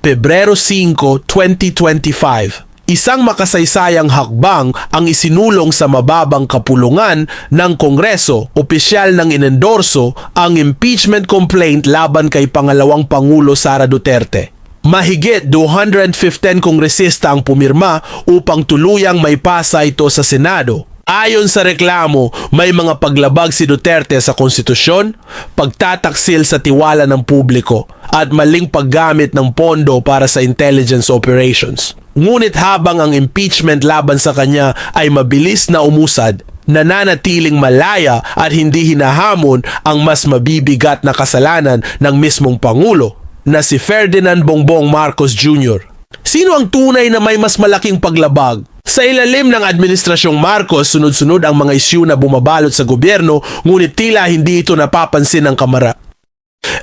Pebrero 5, 2025. Isang makasaysayang hakbang ang isinulong sa mababang kapulungan ng Kongreso, opisyal ng inendorso ang impeachment complaint laban kay pangalawang Pangulo Sara Duterte. Mahigit 215 kongresista ang pumirma upang tuluyang maipasa ito sa Senado. Ayon sa reklamo, may mga paglabag si Duterte sa konstitusyon, pagtataksil sa tiwala ng publiko, at maling paggamit ng pondo para sa intelligence operations. Ngunit habang ang impeachment laban sa kanya ay mabilis na umusad, nananatiling malaya at hindi hinahamon ang mas mabibigat na kasalanan ng mismong Pangulo na si Ferdinand Bongbong Marcos Jr. Sino ang tunay na may mas malaking paglabag? Sa ilalim ng Administrasyong Marcos, sunod-sunod ang mga isyu na bumabalot sa gobyerno, ngunit tila hindi ito napapansin ng Kamara.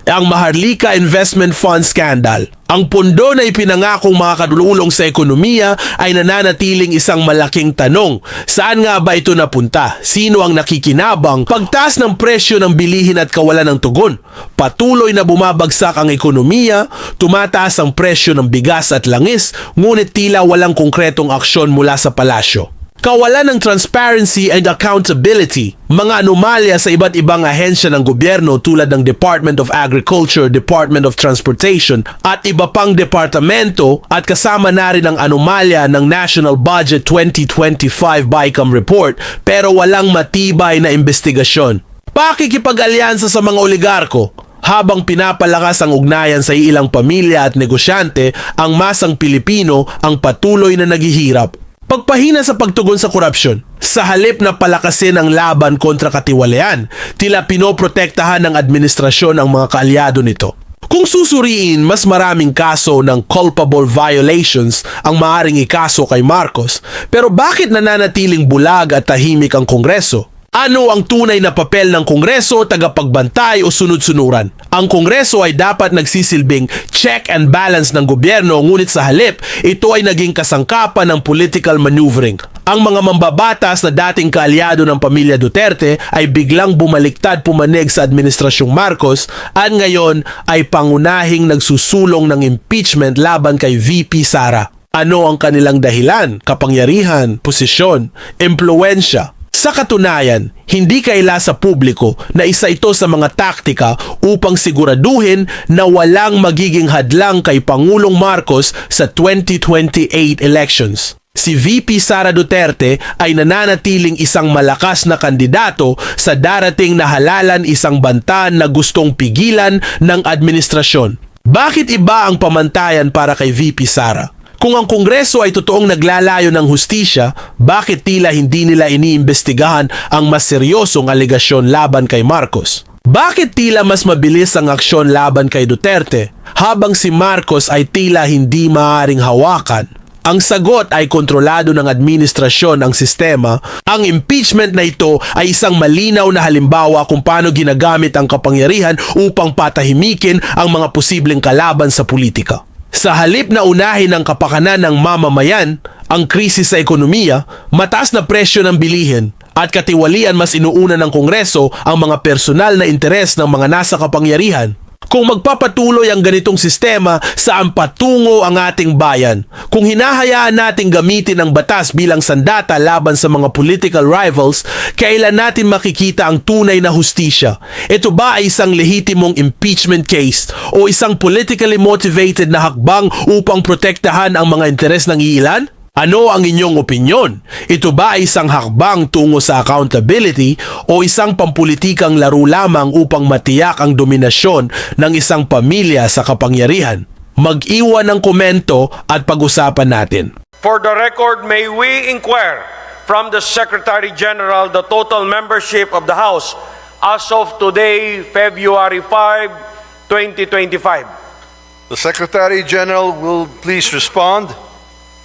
Ang Maharlika Investment Fund Scandal. Ang pondo na ipinangakong makakatulong sa ekonomiya ay nananatiling isang malaking tanong. Saan nga ba ito napunta? Sino ang nakikinabang? Pagtaas ng presyo ng bilihin at kawalan ng tugon. Patuloy na bumabagsak ang ekonomiya, tumataas ang presyo ng bigas at langis, ngunit tila walang konkretong aksyon mula sa palasyo. Kawalan ng transparency and accountability, mga anomalya sa iba't ibang ahensya ng gobyerno tulad ng Department of Agriculture, Department of Transportation at iba pang departamento at kasama na rin ang anomalya ng National Budget 2025 BICAM Report pero walang matibay na investigasyon. Pakikipag-alyansa sa mga oligarko. Habang pinapalakas ang ugnayan sa ilang pamilya at negosyante, ang masang Pilipino ang patuloy na naghihirap. Pagpahina sa pagtugon sa korupsyon. Sa halip na palakasin ang laban kontra katiwalian, tila pinoprotektahan ng administrasyon ang mga kaalyado nito. Kung susuriin, mas maraming kaso ng culpable violations ang maaring ikaso kay Marcos. Pero bakit nananatiling bulag at tahimik ang Kongreso? Ano ang tunay na papel ng Kongreso, tagapagbantay o sunod-sunuran? Ang Kongreso ay dapat nagsisilbing check and balance ng gobyerno, ngunit sa halip, ito ay naging kasangkapan ng political maneuvering. Ang mga mambabatas na dating kaalyado ng pamilya Duterte ay biglang bumaliktad pumanig sa Administrasyong Marcos at ngayon ay pangunahing nagsusulong ng impeachment laban kay VP Sara. Ano ang kanilang dahilan, kapangyarihan, posisyon, impluwensya? Sa katunayan, hindi kaila sa publiko na isa ito sa mga taktika upang siguraduhin na walang magiging hadlang kay Pangulong Marcos sa 2028 elections. Si VP Sara Duterte ay nananatiling isang malakas na kandidato sa darating na halalan isang banta na gustong pigilan ng administrasyon. Bakit iba ang pamantayan para kay VP Sara? Kung ang Kongreso ay totoong naglalayo ng hustisya, bakit tila hindi nila iniimbestigahan ang mas seryosong alegasyon laban kay Marcos? Bakit tila mas mabilis ang aksyon laban kay Duterte, habang si Marcos ay tila hindi maaaring hawakan? Ang sagot ay kontrolado ng administrasyon ang sistema. Ang impeachment na ito ay isang malinaw na halimbawa kung paano ginagamit ang kapangyarihan upang patahimikin ang mga posibleng kalaban sa politika. Sa halip na unahin ang kapakanan ng mamamayan, ang krisis sa ekonomiya, mataas na presyo ng bilihin, at katiwalian mas inuuna ng Kongreso ang mga personal na interes ng mga nasa kapangyarihan. Kung magpapatuloy ang ganitong sistema, saan patungo ang ating bayan? Kung hinahayaan nating gamitin ang batas bilang sandata laban sa mga political rivals, kailan natin makikita ang tunay na hustisya? Ito ba ay isang lehitimong impeachment case o isang politically motivated na hakbang upang protektahan ang mga interes ng iilan? Ano ang inyong opinyon? Ito ba ay isang hakbang tungo sa accountability o isang pampulitikang laro lamang upang matiyak ang dominasyon ng isang pamilya sa kapangyarihan? Mag-iwan ng komento at pag-usapan natin. For the record, may we inquire from the Secretary General the total membership of the House as of today, February 5, 2025. The Secretary General will please respond.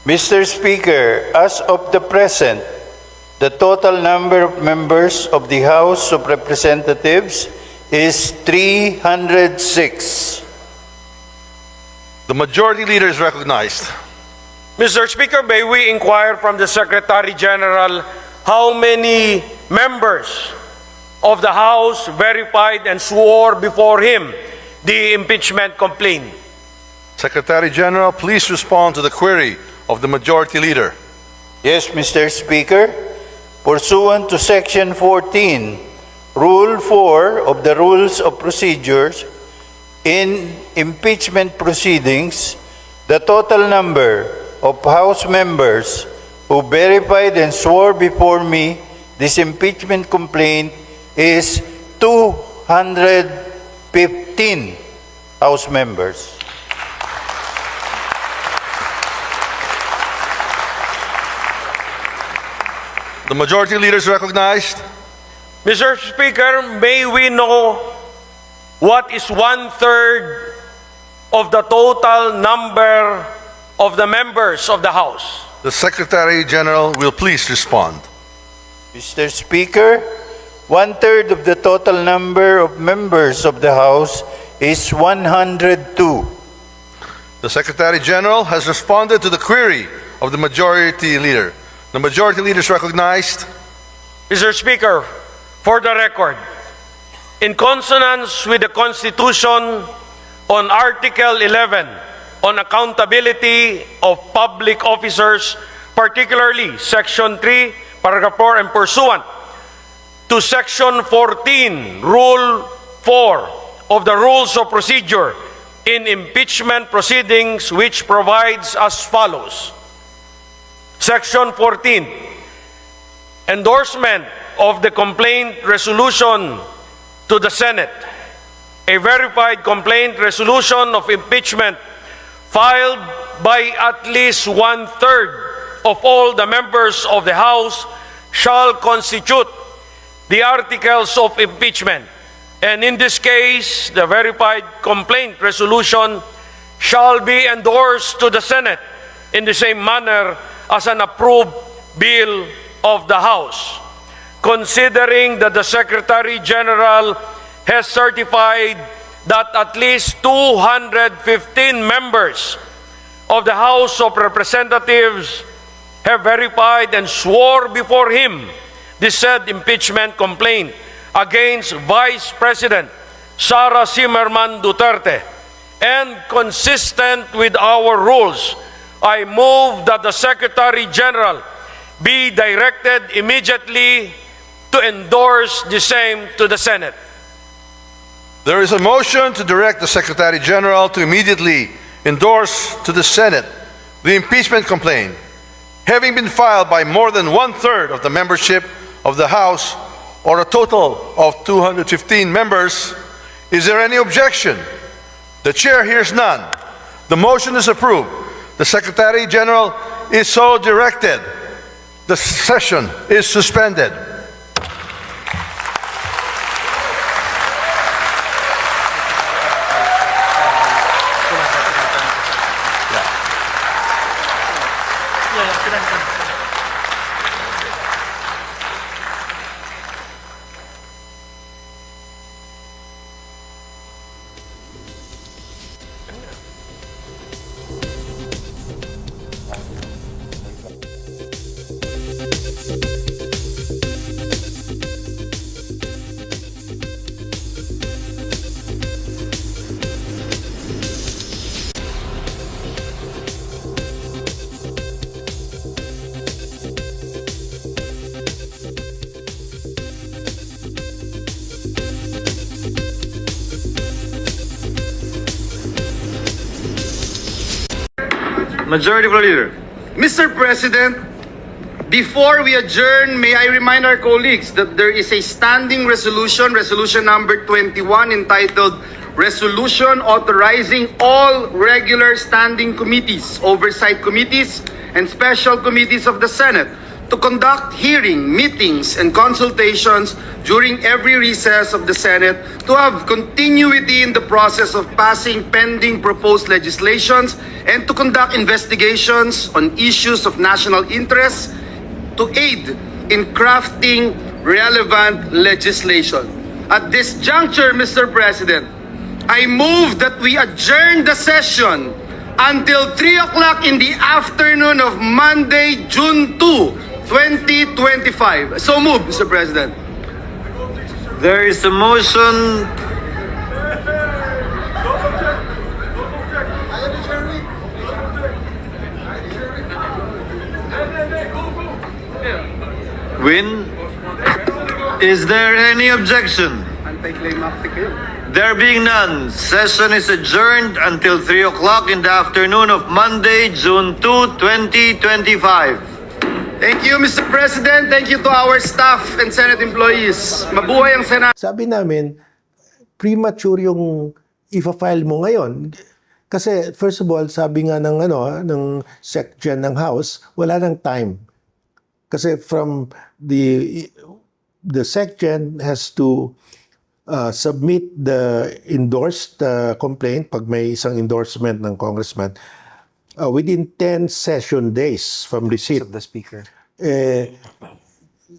Mr. Speaker, as of the present, the total number of members of the House of Representatives is 306. The Majority Leader is recognized. Mr. Speaker, may we inquire from the Secretary General how many members of the House verified and swore before him the impeachment complaint? Secretary General, please respond to the query of the Majority Leader. Yes, Mr. Speaker. Pursuant to Section 14, Rule 4 of the Rules of Procedures, in impeachment proceedings, the total number of House members who verified and swore before me this impeachment complaint is 215 House members. The Majority Leader is recognized. Mr. Speaker, may we know what is 1/3 of the total number of the members of the House? The Secretary General will please respond. Mr. Speaker, 1/3 of the total number of members of the House is 102. The Secretary General has responded to the query of the Majority Leader. The Majority Leader is recognized. Mr. Speaker, for the record, in consonance with the Constitution on Article 11 on accountability of public officers, particularly Section 3, Paragraph 4, and pursuant to Section 14, Rule 4 of the Rules of Procedure in impeachment proceedings, which provides as follows. Section 14, endorsement of the complaint resolution to the Senate. A verified complaint resolution of impeachment filed by at least 1/3 of all the members of the House shall constitute the articles of impeachment. And in this case, the verified complaint resolution shall be endorsed to the Senate in the same manner as an approved bill of the House. Considering that the Secretary General has certified that at least 215 members of the House of Representatives have verified and swore before him the said impeachment complaint against Vice President Sara Zimmerman Duterte, and consistent with our rules, I move that the Secretary General be directed immediately to endorse the same to the Senate. There is a motion to direct the Secretary General to immediately endorse to the Senate the impeachment complaint, having been filed by more than 1/3 of the membership of the House, or a total of 215 members. Is there any objection? The Chair hears none. The motion is approved. The Secretary General is so directed. The session is suspended. Majority Floor Leader. Mr. President, before we adjourn, may I remind our colleagues that there is a standing resolution, resolution number 21, entitled Resolution Authorizing All Regular Standing Committees, Oversight Committees, and Special Committees of the Senate to conduct hearing, meetings, and consultations during every recess of the Senate to have continuity in the process of passing pending proposed legislations and to conduct investigations on issues of national interest to aid in crafting relevant legislation. At this juncture, Mr. President, I move that we adjourn the session until 3 o'clock in the afternoon of Monday, June 2, 2025. So move, Mr. President. There is a motion. win. Is there any objection? Anticlimactic yun. There being none, session is adjourned until 3 o'clock in the afternoon of Monday, June 2, 2025. Thank you, Mr. President. Thank you to our staff and Senate employees. Mabuhay ang Senado. Sabi namin, premature yung ifa-file mo ngayon. Kasi first of all, sabi nga ng SecGen ng House, wala nang time. Kasi from the SecGen has to submit the endorsed complaint pag may isang endorsement ng congressman within 10 session days from receipt of the speaker.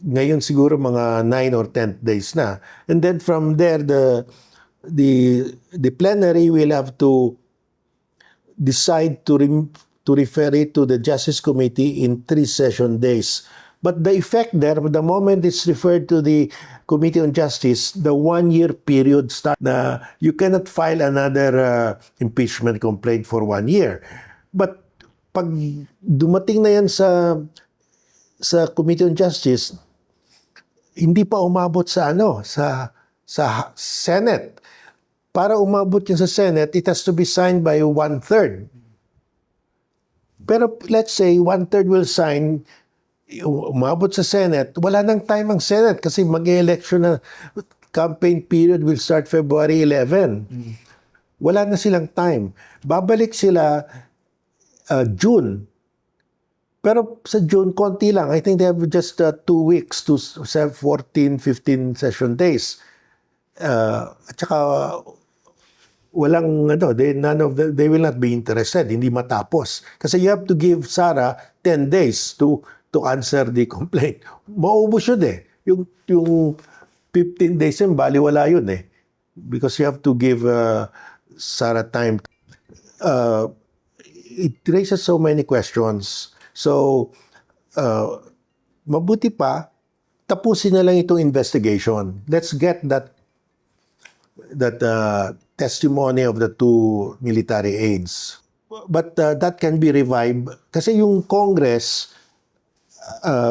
Ngayon siguro mga 9 or 10 days na. And then from there the plenary will have to decide to refer it to the Justice Committee in 3 session days. But the effect there, the moment it's referred to the Committee on Justice, the 1-year period starts na you cannot file another impeachment complaint for 1 year. But pag dumating na yan sa Committee on Justice, hindi pa umabot sa Senate. Para umabot yan sa Senate, it has to be signed by 1/3. Pero let's say 1/3 will sign, umabot sa Senate, wala nang time ang Senate kasi mag-election na, campaign period will start February 11. Wala na silang time. Babalik sila June. Pero sa June, konti lang. I think they have just 2 weeks to 14, 15 session days. At saka walang they will not be interested, hindi matapos. Kasi you have to give Sara 10 days to answer the complaint. Maubos yun yung 15 days yun, baliwala yun because you have to give Sara time. It raises so many questions. So mabuti pa tapusin na lang itong investigation. Let's get that testimony of the 2 military aides. But that can be revived kasi yung Congress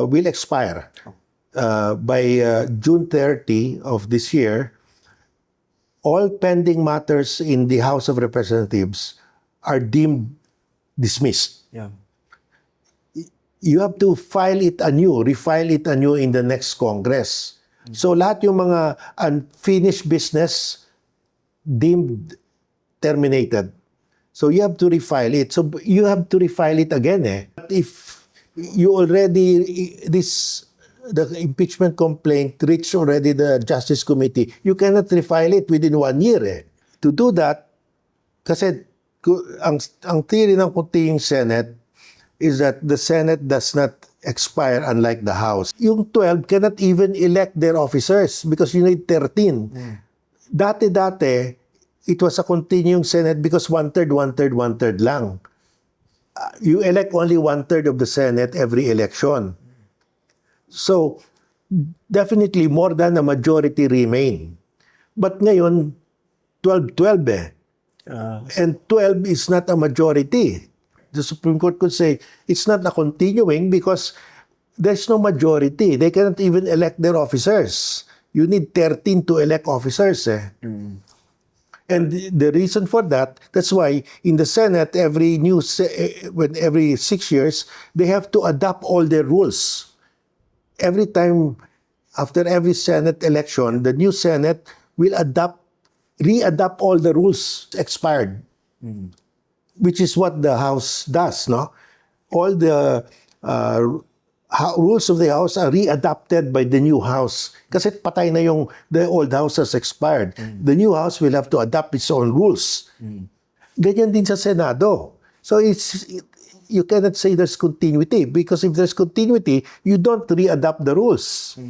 will expire by June 30 of this year. All pending matters in the House of Representatives are deemed dismissed. Yeah. You have to refile it anew in the next Congress. So lahat yung mga unfinished business deemed terminated. So you have to refile it. So you have to refile it again. But if you already, the impeachment complaint reached already the Justice Committee, you cannot refile it within 1 year. To do that, kasi ang theory ng kunting Senate is that the Senate does not expire unlike the House. Yung 12 cannot even elect their officers because you need 13. Dati, it was a continuing Senate because 1/3 lang. You elect only 1/3 of the Senate every election. So, definitely more than a majority remain. But ngayon, 12 and 12 is not a majority. The Supreme Court could say, it's not a continuing because there's no majority. They cannot even elect their officers. You need 13 to elect officers. And the reason for that's why in the Senate, every 6 years, they have to adopt all their rules. Every time, after every Senate election, the new Senate will re-adopt all the rules expired. Which is what the House does, no? All the rules of the House are re-adopted by the new House. Kasi patay na the old House has expired. The new House will have to adopt its own rules. Ganyan din sa Senado. So you cannot say there's continuity because if there's continuity, you don't re-adopt the rules.